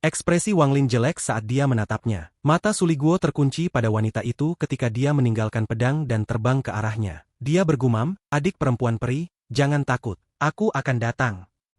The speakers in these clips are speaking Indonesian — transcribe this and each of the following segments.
Ekspresi Wang Lin jelek saat dia menatapnya. Mata Suli Guo terkunci pada wanita itu ketika dia meninggalkan pedang dan terbang ke arahnya. Dia bergumam, "Adik perempuan peri, jangan takut. Aku akan datang."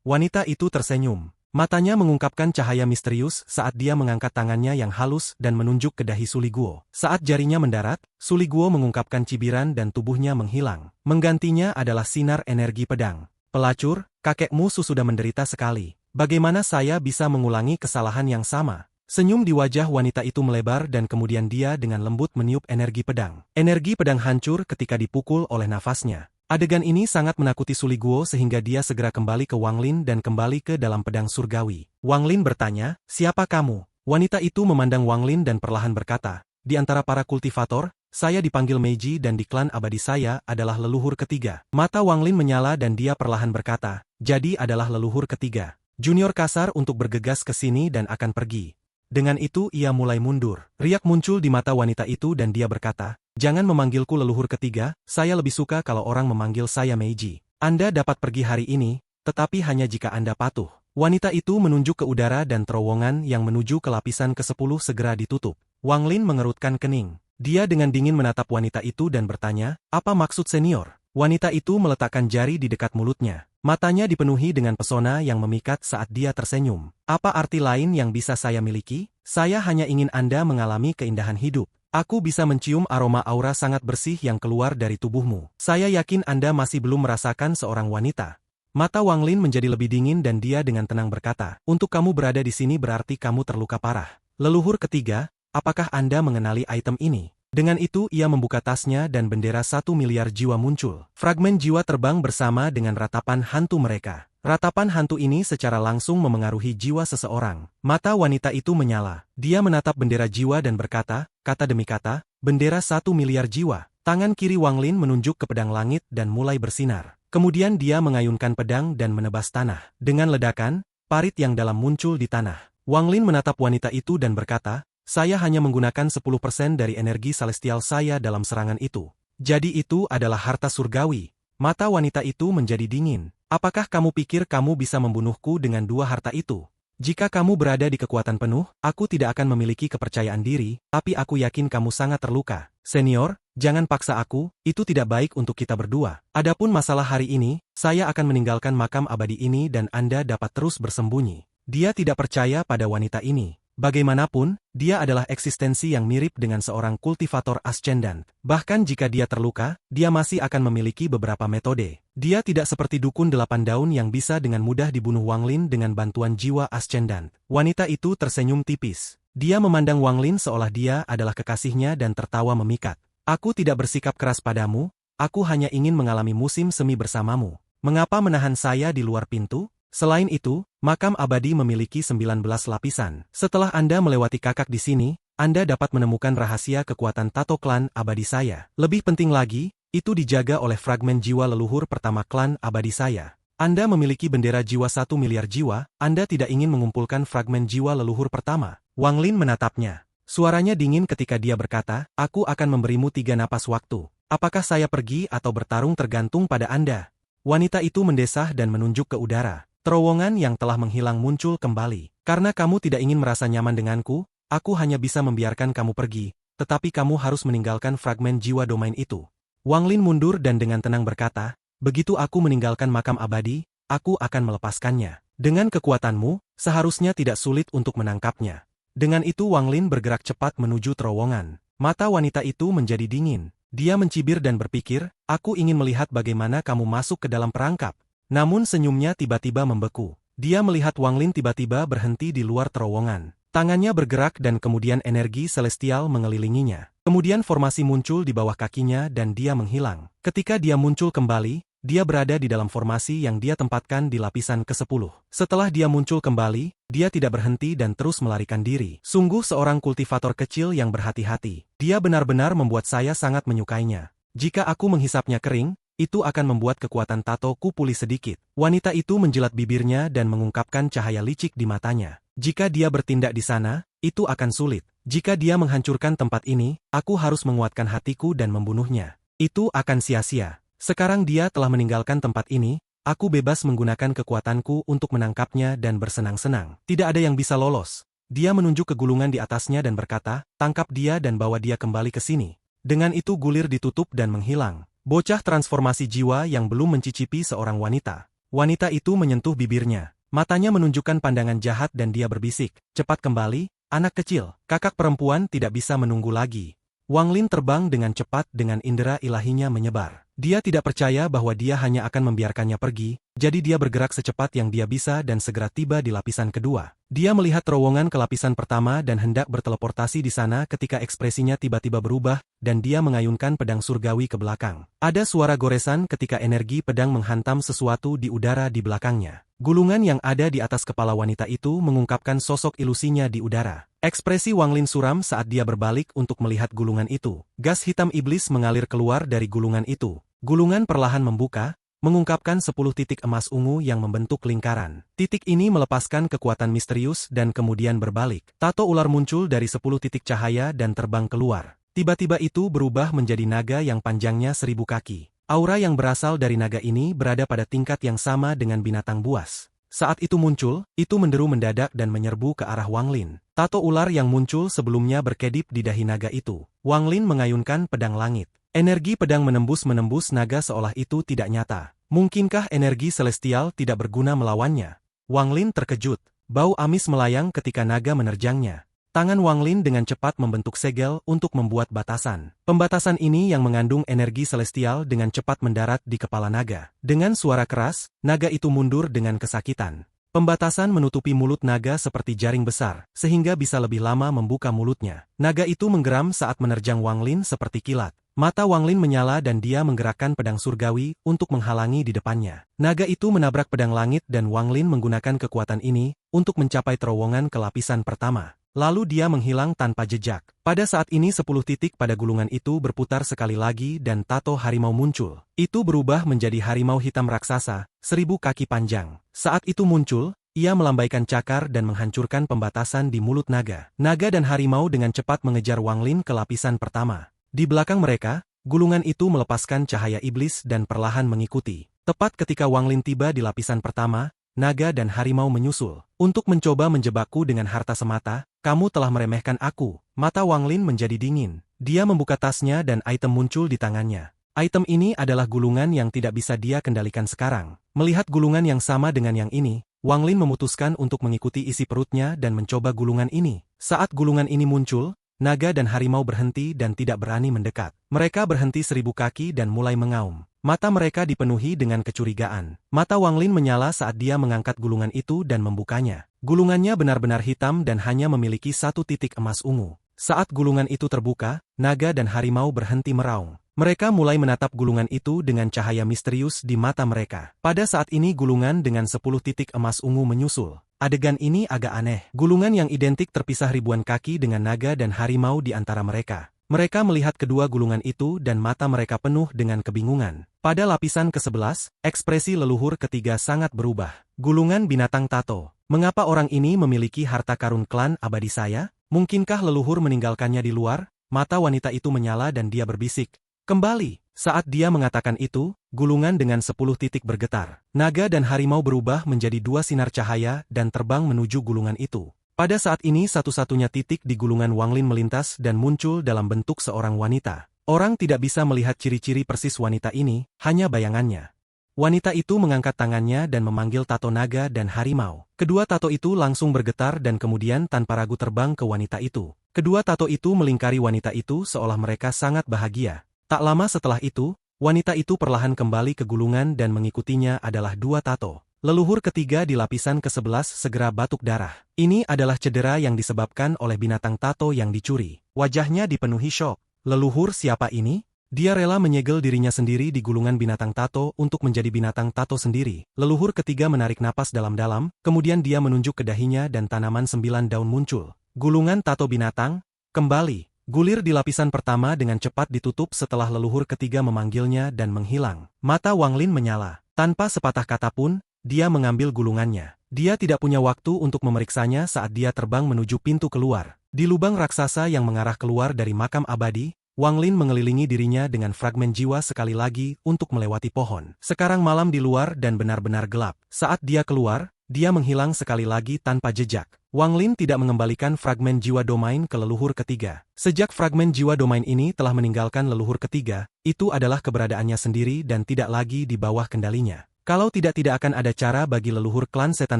Wanita itu tersenyum. Matanya mengungkapkan cahaya misterius saat dia mengangkat tangannya yang halus dan menunjuk ke dahi Suli Guo. Saat jarinya mendarat, Suli Guo mengungkapkan cibiran dan tubuhnya menghilang. Menggantinya adalah sinar energi pedang. "Pelacur, kakekmu sudah menderita sekali. Bagaimana saya bisa mengulangi kesalahan yang sama?" Senyum di wajah wanita itu melebar dan kemudian dia dengan lembut meniup energi pedang. Energi pedang hancur ketika dipukul oleh nafasnya. Adegan ini sangat menakuti Suli Guo sehingga dia segera kembali ke Wang Lin dan kembali ke dalam pedang surgawi. Wang Lin bertanya, "Siapa kamu?" Wanita itu memandang Wang Lin dan perlahan berkata, "Di antara para kultivator, saya dipanggil Meiji dan di klan abadi saya adalah leluhur ketiga." Mata Wang Lin menyala dan dia perlahan berkata, "Jadi adalah leluhur ketiga." Junior kasar untuk bergegas ke sini dan akan pergi. Dengan itu ia mulai mundur. Riak muncul di mata wanita itu dan dia berkata, "Jangan memanggilku leluhur ketiga, saya lebih suka kalau orang memanggil saya Meiji. Anda dapat pergi hari ini, tetapi hanya jika Anda patuh." Wanita itu menunjuk ke udara dan terowongan yang menuju ke lapisan ke-10 segera ditutup. Wang Lin mengerutkan kening. Dia dengan dingin menatap wanita itu dan bertanya, "Apa maksud senior?" Wanita itu meletakkan jari di dekat mulutnya. Matanya dipenuhi dengan pesona yang memikat saat dia tersenyum. "Apa arti lain yang bisa saya miliki? Saya hanya ingin Anda mengalami keindahan hidup. Aku bisa mencium aroma aura sangat bersih yang keluar dari tubuhmu. Saya yakin Anda masih belum merasakan seorang wanita." Mata Wang Lin menjadi lebih dingin dan dia dengan tenang berkata, "Untuk kamu berada di sini berarti kamu terluka parah. Leluhur ketiga, apakah Anda mengenali item ini?" Dengan itu ia membuka tasnya dan bendera 1 miliar jiwa muncul. Fragmen jiwa terbang bersama dengan ratapan hantu mereka. Ratapan hantu ini secara langsung memengaruhi jiwa seseorang. Mata wanita itu menyala. Dia menatap bendera jiwa dan berkata, kata demi kata, "Bendera 1 miliar jiwa." Tangan kiri Wang Lin menunjuk ke pedang langit dan mulai bersinar. Kemudian dia mengayunkan pedang dan menebas tanah. Dengan ledakan, parit yang dalam muncul di tanah. Wang Lin menatap wanita itu dan berkata, "Saya hanya menggunakan 10% dari energi celestial saya dalam serangan itu. Jadi itu adalah harta surgawi." Mata wanita itu menjadi dingin. "Apakah kamu pikir kamu bisa membunuhku dengan dua harta itu? Jika kamu berada di kekuatan penuh, aku tidak akan memiliki kepercayaan diri, tapi aku yakin kamu sangat terluka. Senior, jangan paksa aku, itu tidak baik untuk kita berdua. Adapun masalah hari ini, saya akan meninggalkan makam abadi ini dan Anda dapat terus bersembunyi." Dia tidak percaya pada wanita ini. Bagaimanapun, dia adalah eksistensi yang mirip dengan seorang kultivator ascendant. Bahkan jika dia terluka, dia masih akan memiliki beberapa metode. Dia tidak seperti dukun 8 daun yang bisa dengan mudah dibunuh Wang Lin dengan bantuan jiwa ascendant. Wanita itu tersenyum tipis. Dia memandang Wang Lin seolah dia adalah kekasihnya dan tertawa memikat. "Aku tidak bersikap keras padamu, aku hanya ingin mengalami musim semi bersamamu. Mengapa menahan saya di luar pintu? Selain itu, makam abadi memiliki 19 lapisan. Setelah Anda melewati kakak di sini, Anda dapat menemukan rahasia kekuatan tato klan abadi saya. Lebih penting lagi, itu dijaga oleh fragmen jiwa leluhur pertama klan abadi saya. Anda memiliki bendera jiwa 1 miliar jiwa, Anda tidak ingin mengumpulkan fragmen jiwa leluhur pertama." Wang Lin menatapnya. Suaranya dingin ketika dia berkata, "Aku akan memberimu 3 napas waktu. Apakah saya pergi atau bertarung tergantung pada Anda." Wanita itu mendesah dan menunjuk ke udara. Terowongan yang telah menghilang muncul kembali. "Karena kamu tidak ingin merasa nyaman denganku, aku hanya bisa membiarkan kamu pergi, tetapi kamu harus meninggalkan fragmen jiwa domain itu." Wang Lin mundur dan dengan tenang berkata, "Begitu aku meninggalkan makam abadi, aku akan melepaskannya. Dengan kekuatanmu, seharusnya tidak sulit untuk menangkapnya." Dengan itu Wang Lin bergerak cepat menuju terowongan. Mata wanita itu menjadi dingin. Dia mencibir dan berpikir, "Aku ingin melihat bagaimana kamu masuk ke dalam perangkap." Namun senyumnya tiba-tiba membeku. Dia melihat Wang Lin tiba-tiba berhenti di luar terowongan. Tangannya bergerak dan kemudian energi celestial mengelilinginya. Kemudian formasi muncul di bawah kakinya dan dia menghilang. Ketika dia muncul kembali, dia berada di dalam formasi yang dia tempatkan di lapisan ke-10. Setelah dia muncul kembali, dia tidak berhenti dan terus melarikan diri. Sungguh seorang kultivator kecil yang berhati-hati. Dia benar-benar membuat saya sangat menyukainya. Jika aku menghisapnya kering, itu akan membuat kekuatan tatoku pulih sedikit. Wanita itu menjilat bibirnya dan mengungkapkan cahaya licik di matanya. Jika dia bertindak di sana, itu akan sulit. Jika dia menghancurkan tempat ini, aku harus menguatkan hatiku dan membunuhnya. Itu akan sia-sia. Sekarang dia telah meninggalkan tempat ini, aku bebas menggunakan kekuatanku untuk menangkapnya dan bersenang-senang. Tidak ada yang bisa lolos. Dia menunjuk ke gulungan di atasnya dan berkata, tangkap dia dan bawa dia kembali ke sini. Dengan itu gulir ditutup dan menghilang. Bocah transformasi jiwa yang belum mencicipi seorang wanita. Wanita itu menyentuh bibirnya. Matanya menunjukkan pandangan jahat dan dia berbisik, cepat kembali, anak kecil. Kakak perempuan tidak bisa menunggu lagi. Wang Lin terbang dengan cepat dengan indera ilahinya menyebar. Dia tidak percaya bahwa dia hanya akan membiarkannya pergi, jadi dia bergerak secepat yang dia bisa dan segera tiba di lapisan kedua. Dia melihat terowongan ke lapisan pertama dan hendak berteleportasi di sana ketika ekspresinya tiba-tiba berubah dan dia mengayunkan pedang surgawi ke belakang. Ada suara goresan ketika energi pedang menghantam sesuatu di udara di belakangnya. Gulungan yang ada di atas kepala wanita itu mengungkapkan sosok ilusinya di udara. Ekspresi Wang Lin suram saat dia berbalik untuk melihat gulungan itu. Gas hitam iblis mengalir keluar dari gulungan itu. Gulungan perlahan membuka, mengungkapkan 10 titik emas ungu yang membentuk lingkaran. Titik ini melepaskan kekuatan misterius dan kemudian berbalik. Tato ular muncul dari 10 titik cahaya dan terbang keluar. Tiba-tiba itu berubah menjadi naga yang panjangnya 1000 kaki. Aura yang berasal dari naga ini berada pada tingkat yang sama dengan binatang buas. Saat itu muncul, itu menderu mendadak dan menyerbu ke arah Wang Lin. Tato ular yang muncul sebelumnya berkedip di dahi naga itu. Wang Lin mengayunkan pedang langit. Energi pedang menembus naga seolah itu tidak nyata. Mungkinkah energi celestial tidak berguna melawannya? Wang Lin terkejut. Bau amis melayang ketika naga menerjangnya. Tangan Wang Lin dengan cepat membentuk segel untuk membuat batasan. Pembatasan ini yang mengandung energi celestial dengan cepat mendarat di kepala naga. Dengan suara keras, naga itu mundur dengan kesakitan. Pembatasan menutupi mulut naga seperti jaring besar, sehingga bisa lebih lama membuka mulutnya. Naga itu menggeram saat menerjang Wang Lin seperti kilat. Mata Wang Lin menyala dan dia menggerakkan pedang surgawi untuk menghalangi di depannya. Naga itu menabrak pedang langit dan Wang Lin menggunakan kekuatan ini untuk mencapai terowongan ke lapisan pertama. Lalu dia menghilang tanpa jejak. Pada saat ini 10 titik pada gulungan itu berputar sekali lagi dan tato harimau muncul. Itu berubah menjadi harimau hitam raksasa, 1000 kaki panjang. Saat itu muncul, ia melambaikan cakar dan menghancurkan pembatasan di mulut naga. Naga dan harimau dengan cepat mengejar Wang Lin ke lapisan pertama. Di belakang mereka, gulungan itu melepaskan cahaya iblis dan perlahan mengikuti. Tepat ketika Wang Lin tiba di lapisan pertama, naga dan harimau menyusul. Untuk mencoba menjebakku dengan harta semata, kamu telah meremehkan aku. Mata Wang Lin menjadi dingin. Dia membuka tasnya dan item muncul di tangannya. Item ini adalah gulungan yang tidak bisa dia kendalikan sekarang. Melihat gulungan yang sama dengan yang ini, Wang Lin memutuskan untuk mengikuti isi perutnya dan mencoba gulungan ini. Saat gulungan ini muncul, naga dan harimau berhenti dan tidak berani mendekat. Mereka berhenti 1000 kaki dan mulai mengaum. Mata mereka dipenuhi dengan kecurigaan. Mata Wang Lin menyala saat dia mengangkat gulungan itu dan membukanya. Gulungannya benar-benar hitam dan hanya memiliki 1 titik emas ungu. Saat gulungan itu terbuka, naga dan harimau berhenti meraung. Mereka mulai menatap gulungan itu dengan cahaya misterius di mata mereka. Pada saat ini gulungan dengan 10 titik emas ungu menyusul. Adegan ini agak aneh. Gulungan yang identik terpisah ribuan kaki dengan naga dan harimau di antara mereka. Mereka melihat kedua gulungan itu dan mata mereka penuh dengan kebingungan. Pada lapisan ke-11, ekspresi leluhur ketiga sangat berubah. Gulungan binatang tato. Mengapa orang ini memiliki harta karun klan abadi saya? Mungkinkah leluhur meninggalkannya di luar? Mata wanita itu menyala dan dia berbisik. Kembali. Saat dia mengatakan itu, gulungan dengan 10 titik bergetar. Naga dan harimau berubah menjadi 2 sinar cahaya dan terbang menuju gulungan itu. Pada saat ini satu-satunya titik di gulungan Wang Lin melintas dan muncul dalam bentuk seorang wanita. Orang tidak bisa melihat ciri-ciri persis wanita ini, hanya bayangannya. Wanita itu mengangkat tangannya dan memanggil tato naga dan harimau. Kedua tato itu langsung bergetar dan kemudian tanpa ragu terbang ke wanita itu. Kedua tato itu melingkari wanita itu seolah mereka sangat bahagia. Tak lama setelah itu, wanita itu perlahan kembali ke gulungan dan mengikutinya adalah 2 tato. Leluhur ketiga di lapisan ke-11 segera batuk darah. Ini adalah cedera yang disebabkan oleh binatang tato yang dicuri. Wajahnya dipenuhi syok. Leluhur siapa ini? Dia rela menyegel dirinya sendiri di gulungan binatang tato untuk menjadi binatang tato sendiri. Leluhur ketiga menarik napas dalam-dalam, kemudian dia menunjuk ke dahinya dan tanaman 9 daun muncul. Gulungan tato binatang, kembali. Gulir di lapisan pertama dengan cepat ditutup setelah leluhur ketiga memanggilnya dan menghilang. Mata Wang Lin menyala. Tanpa sepatah kata pun, dia mengambil gulungannya. Dia tidak punya waktu untuk memeriksanya saat dia terbang menuju pintu keluar. Di lubang raksasa yang mengarah keluar dari makam abadi, Wang Lin mengelilingi dirinya dengan fragmen jiwa sekali lagi untuk melewati pohon. Sekarang malam di luar dan benar-benar gelap. Saat dia keluar, dia menghilang sekali lagi tanpa jejak. Wang Lin tidak mengembalikan fragmen jiwa domain ke leluhur ketiga. Sejak fragmen jiwa domain ini telah meninggalkan leluhur ketiga, itu adalah keberadaannya sendiri dan tidak lagi di bawah kendalinya. Kalau tidak akan ada cara bagi leluhur klan setan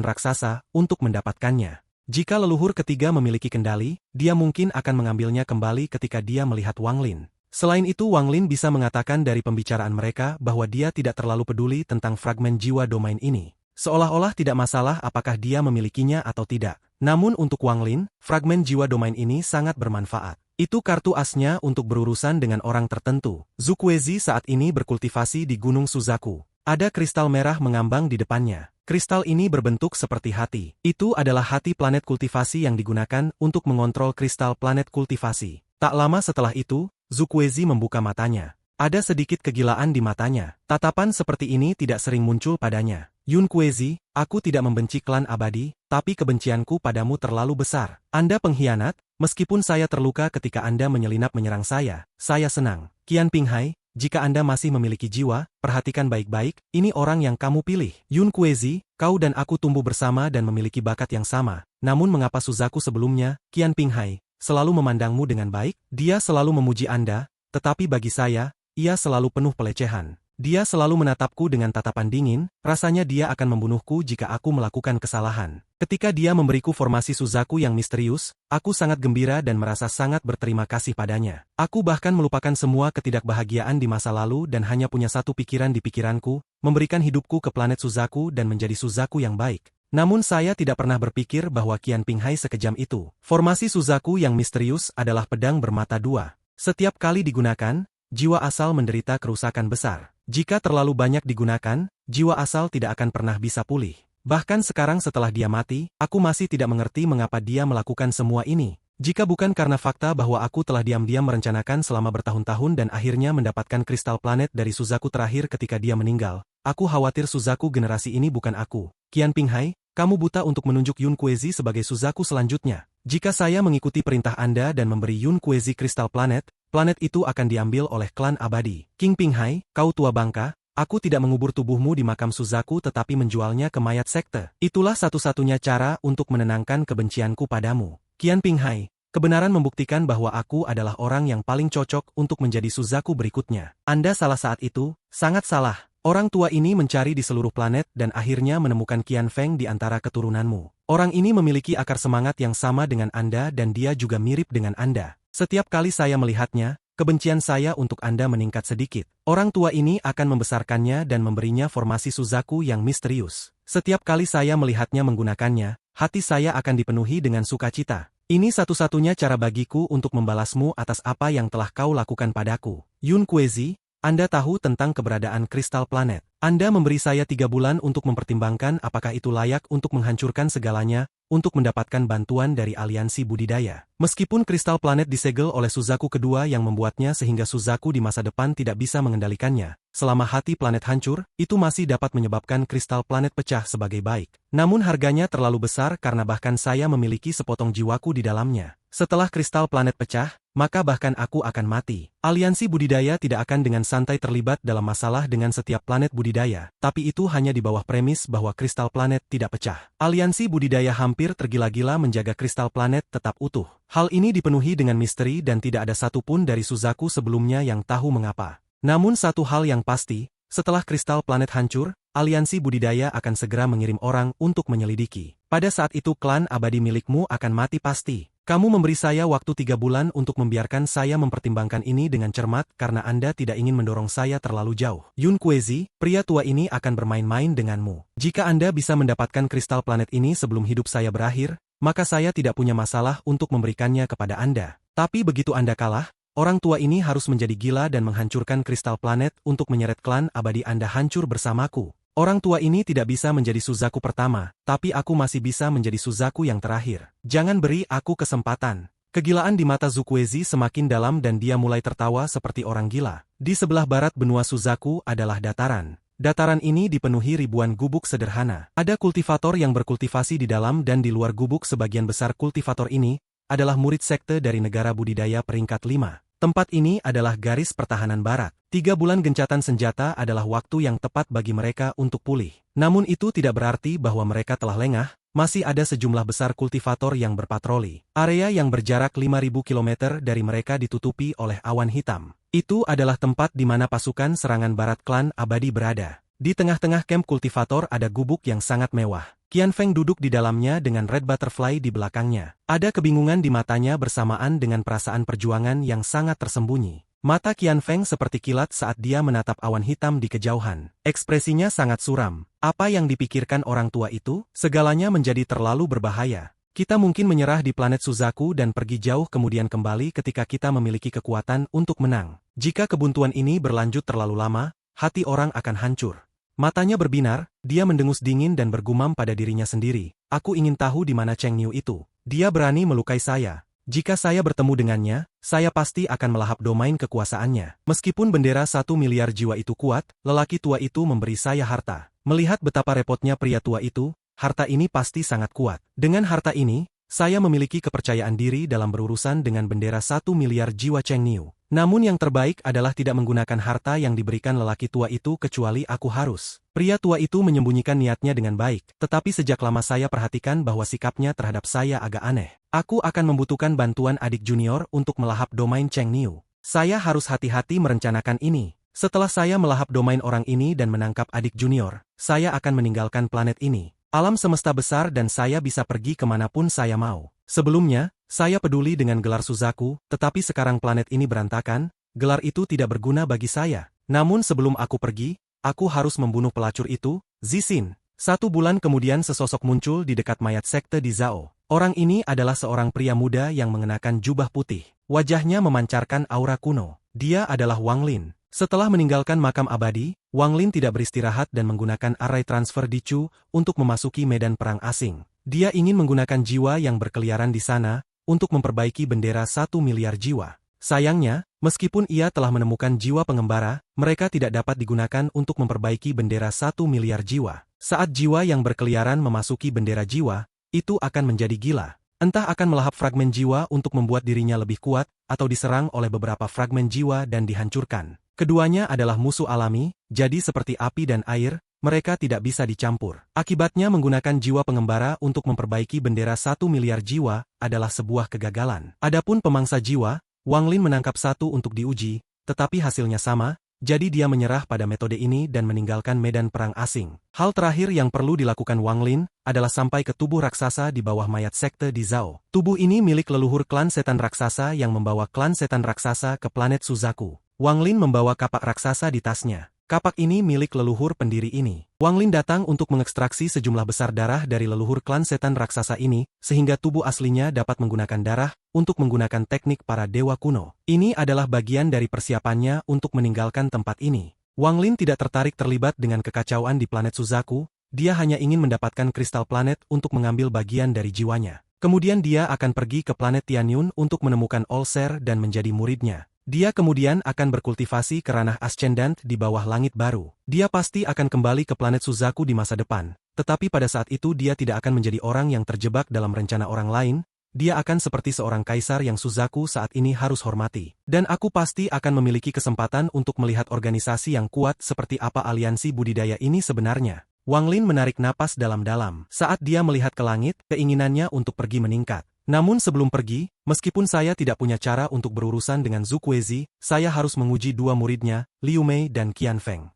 raksasa untuk mendapatkannya. Jika leluhur ketiga memiliki kendali, dia mungkin akan mengambilnya kembali ketika dia melihat Wang Lin. Selain itu Wang Lin bisa mengatakan dari pembicaraan mereka bahwa dia tidak terlalu peduli tentang fragmen jiwa domain ini. Seolah-olah tidak masalah apakah dia memilikinya atau tidak. Namun untuk Wang Lin, fragmen jiwa domain ini sangat bermanfaat. Itu kartu asnya untuk berurusan dengan orang tertentu. Zukwezi saat ini berkultivasi di Gunung Suzaku. Ada kristal merah mengambang di depannya. Kristal ini berbentuk seperti hati. Itu adalah hati planet kultivasi yang digunakan untuk mengontrol kristal planet kultivasi. Tak lama setelah itu, Zukwezi membuka matanya. Ada sedikit kegilaan di matanya. Tatapan seperti ini tidak sering muncul padanya. Yun Kuezi, aku tidak membenci klan abadi, tapi kebencianku padamu terlalu besar. Anda pengkhianat, meskipun saya terluka ketika Anda menyelinap menyerang saya senang. Qian Pinghai, jika Anda masih memiliki jiwa, perhatikan baik-baik, ini orang yang kamu pilih. Yun Kuezi, kau dan aku tumbuh bersama dan memiliki bakat yang sama. Namun mengapa Suzaku sebelumnya, Qian Pinghai, selalu memandangmu dengan baik? Dia selalu memuji Anda, tetapi bagi saya, ia selalu penuh pelecehan. Dia selalu menatapku dengan tatapan dingin, rasanya dia akan membunuhku jika aku melakukan kesalahan. Ketika dia memberiku formasi Suzaku yang misterius, aku sangat gembira dan merasa sangat berterima kasih padanya. Aku bahkan melupakan semua ketidakbahagiaan di masa lalu dan hanya punya satu pikiran di pikiranku, memberikan hidupku ke planet Suzaku dan menjadi Suzaku yang baik. Namun saya tidak pernah berpikir bahwa Qian Pinghai sekejam itu. Formasi Suzaku yang misterius adalah pedang bermata dua. Setiap kali digunakan, jiwa asal menderita kerusakan besar. Jika terlalu banyak digunakan, jiwa asal tidak akan pernah bisa pulih. Bahkan sekarang setelah dia mati, aku masih tidak mengerti mengapa dia melakukan semua ini. Jika bukan karena fakta bahwa aku telah diam-diam merencanakan selama bertahun-tahun dan akhirnya mendapatkan kristal planet dari Suzaku terakhir ketika dia meninggal, aku khawatir Suzaku generasi ini bukan aku. Qian Pinghai, kamu buta untuk menunjuk Yun Kuezi sebagai Suzaku selanjutnya. Jika saya mengikuti perintah Anda dan memberi Yun Kuezi kristal planet, planet itu akan diambil oleh klan abadi. King Pinghai, kau tua bangka, aku tidak mengubur tubuhmu di makam Suzaku tetapi menjualnya ke mayat sekte. Itulah satu-satunya cara untuk menenangkan kebencianku padamu. Qian Pinghai, kebenaran membuktikan bahwa aku adalah orang yang paling cocok untuk menjadi Suzaku berikutnya. Anda salah saat itu, sangat salah. Orang tua ini mencari di seluruh planet dan akhirnya menemukan Qian Feng di antara keturunanmu. Orang ini memiliki akar semangat yang sama dengan Anda dan dia juga mirip dengan Anda. Setiap kali saya melihatnya, kebencian saya untuk Anda meningkat sedikit. Orang tua ini akan membesarkannya dan memberinya formasi Suzaku yang misterius. Setiap kali saya melihatnya menggunakannya, hati saya akan dipenuhi dengan sukacita. Ini satu-satunya cara bagiku untuk membalasmu atas apa yang telah kau lakukan padaku. Yun Kuezi, Anda tahu tentang keberadaan kristal planet. Anda memberi saya 3 bulan untuk mempertimbangkan apakah itu layak untuk menghancurkan segalanya, untuk mendapatkan bantuan dari aliansi budidaya. Meskipun kristal planet disegel oleh Suzaku kedua yang membuatnya sehingga Suzaku di masa depan tidak bisa mengendalikannya, selama hati planet hancur, itu masih dapat menyebabkan kristal planet pecah sebagai baik. Namun harganya terlalu besar karena bahkan saya memiliki sepotong jiwaku di dalamnya. Setelah kristal planet pecah, maka bahkan aku akan mati. Aliansi budidaya tidak akan dengan santai terlibat dalam masalah dengan setiap planet budidaya, tapi itu hanya di bawah premis bahwa kristal planet tidak pecah. Aliansi budidaya hampir tergila-gila menjaga kristal planet tetap utuh. Hal ini dipenuhi dengan misteri dan tidak ada satupun dari Suzaku sebelumnya yang tahu mengapa. Namun satu hal yang pasti, setelah kristal planet hancur, aliansi budidaya akan segera mengirim orang untuk menyelidiki. Pada saat itu klan abadi milikmu akan mati pasti. Kamu memberi saya waktu 3 bulan untuk membiarkan saya mempertimbangkan ini dengan cermat karena Anda tidak ingin mendorong saya terlalu jauh. Yun Kuezi, pria tua ini akan bermain-main denganmu. Jika Anda bisa mendapatkan kristal planet ini sebelum hidup saya berakhir, maka saya tidak punya masalah untuk memberikannya kepada Anda. Tapi begitu Anda kalah, orang tua ini harus menjadi gila dan menghancurkan kristal planet untuk menyeret klan abadi Anda hancur bersamaku. Orang tua ini tidak bisa menjadi Suzaku pertama, tapi aku masih bisa menjadi Suzaku yang terakhir. Jangan beri aku kesempatan. Kegilaan di mata Zukwezi semakin dalam dan dia mulai tertawa seperti orang gila. Di sebelah barat benua Suzaku adalah dataran. Dataran ini dipenuhi ribuan gubuk sederhana. Ada kultivator yang berkultivasi di dalam dan di luar gubuk. Sebagian besar kultivator ini adalah murid sekte dari negara budidaya peringkat 5. Tempat ini adalah garis pertahanan barat. 3 bulan gencatan senjata adalah waktu yang tepat bagi mereka untuk pulih. Namun itu tidak berarti bahwa mereka telah lengah, masih ada sejumlah besar kultivator yang berpatroli. Area yang berjarak 5.000 km dari mereka ditutupi oleh awan hitam. Itu adalah tempat di mana pasukan serangan barat klan abadi berada. Di tengah-tengah kamp kultivator ada gubuk yang sangat mewah. Qian Feng duduk di dalamnya dengan Red Butterfly di belakangnya. Ada kebingungan di matanya bersamaan dengan perasaan perjuangan yang sangat tersembunyi. Mata Qian Feng seperti kilat saat dia menatap awan hitam di kejauhan. Ekspresinya sangat suram. Apa yang dipikirkan orang tua itu? Segalanya menjadi terlalu berbahaya. Kita mungkin menyerah di planet Suzaku dan pergi jauh kemudian kembali ketika kita memiliki kekuatan untuk menang. Jika kebuntuan ini berlanjut terlalu lama, hati orang akan hancur. Matanya berbinar, dia mendengus dingin dan bergumam pada dirinya sendiri. Aku ingin tahu di mana Cheng Niu itu. Dia berani melukai saya. Jika saya bertemu dengannya, saya pasti akan melahap domain kekuasaannya. Meskipun bendera 1 miliar jiwa itu kuat, lelaki tua itu memberi saya harta. Melihat betapa repotnya pria tua itu, harta ini pasti sangat kuat. Dengan harta ini, saya memiliki kepercayaan diri dalam berurusan dengan bendera 1 miliar jiwa Cheng Niu. Namun yang terbaik adalah tidak menggunakan harta yang diberikan lelaki tua itu kecuali aku harus. Pria tua itu menyembunyikan niatnya dengan baik, tetapi sejak lama saya perhatikan bahwa sikapnya terhadap saya agak aneh. Aku akan membutuhkan bantuan adik junior untuk melahap domain Cheng Niu. Saya harus hati-hati merencanakan ini. Setelah saya melahap domain orang ini dan menangkap adik junior, saya akan meninggalkan planet ini. Alam semesta besar dan saya bisa pergi kemanapun saya mau. Sebelumnya, saya peduli dengan gelar Suzaku, tetapi sekarang planet ini berantakan, gelar itu tidak berguna bagi saya. Namun sebelum aku pergi, aku harus membunuh pelacur itu, Zixin. 1 bulan kemudian sesosok muncul di dekat mayat sekte di Zhao. Orang ini adalah seorang pria muda yang mengenakan jubah putih. Wajahnya memancarkan aura kuno. Dia adalah Wang Lin. Setelah meninggalkan makam abadi, Wang Lin tidak beristirahat dan menggunakan array transfer di Chu untuk memasuki medan perang asing. Dia ingin menggunakan jiwa yang berkeliaran di sana untuk memperbaiki bendera 1 miliar jiwa. Sayangnya, meskipun ia telah menemukan jiwa pengembara, mereka tidak dapat digunakan untuk memperbaiki bendera 1 miliar jiwa. Saat jiwa yang berkeliaran memasuki bendera jiwa, itu akan menjadi gila. Entah akan melahap fragmen jiwa untuk membuat dirinya lebih kuat, atau diserang oleh beberapa fragmen jiwa dan dihancurkan. Keduanya adalah musuh alami, jadi seperti api dan air, mereka tidak bisa dicampur. Akibatnya menggunakan jiwa pengembara untuk memperbaiki bendera 1 miliar jiwa adalah sebuah kegagalan. Adapun pemangsa jiwa, Wang Lin menangkap satu untuk diuji, tetapi hasilnya sama, jadi dia menyerah pada metode ini dan meninggalkan medan perang asing. Hal terakhir yang perlu dilakukan Wang Lin adalah sampai ke tubuh raksasa di bawah mayat sekte di Zhao. Tubuh ini milik leluhur klan setan raksasa yang membawa klan setan raksasa ke planet Suzaku. Wang Lin membawa kapak raksasa di tasnya. Kapak ini milik leluhur pendiri ini. Wang Lin datang untuk mengekstraksi sejumlah besar darah dari leluhur klan setan raksasa ini, sehingga tubuh aslinya dapat menggunakan darah untuk menggunakan teknik para dewa kuno. Ini adalah bagian dari persiapannya untuk meninggalkan tempat ini. Wang Lin tidak tertarik terlibat dengan kekacauan di planet Suzaku, dia hanya ingin mendapatkan kristal planet untuk mengambil bagian dari jiwanya. Kemudian dia akan pergi ke planet Tianyun untuk menemukan Olser dan menjadi muridnya. Dia kemudian akan berkultivasi ke ranah ascendant di bawah langit baru. Dia pasti akan kembali ke planet Suzaku di masa depan, tetapi pada saat itu dia tidak akan menjadi orang yang terjebak dalam rencana orang lain, dia akan seperti seorang kaisar yang Suzaku saat ini harus hormati. Dan aku pasti akan memiliki kesempatan untuk melihat organisasi yang kuat seperti apa aliansi budidaya ini sebenarnya. Wang Lin menarik napas dalam-dalam. Saat dia melihat ke langit, keinginannya untuk pergi meningkat. Namun sebelum pergi, meskipun saya tidak punya cara untuk berurusan dengan Zhu Kuezi, saya harus menguji dua muridnya, Liu Mei dan Qian Feng.